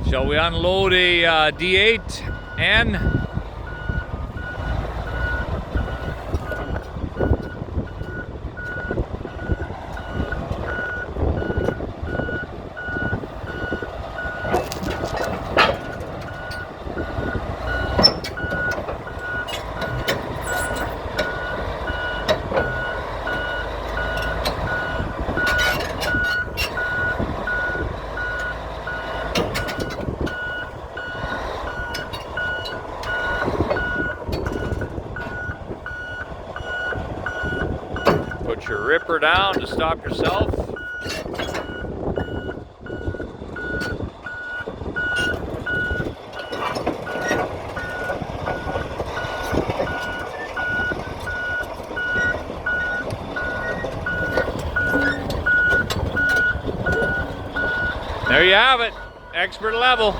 Shall we unload a D8 and put your ripper down to stop yourself. There you have it, expert level.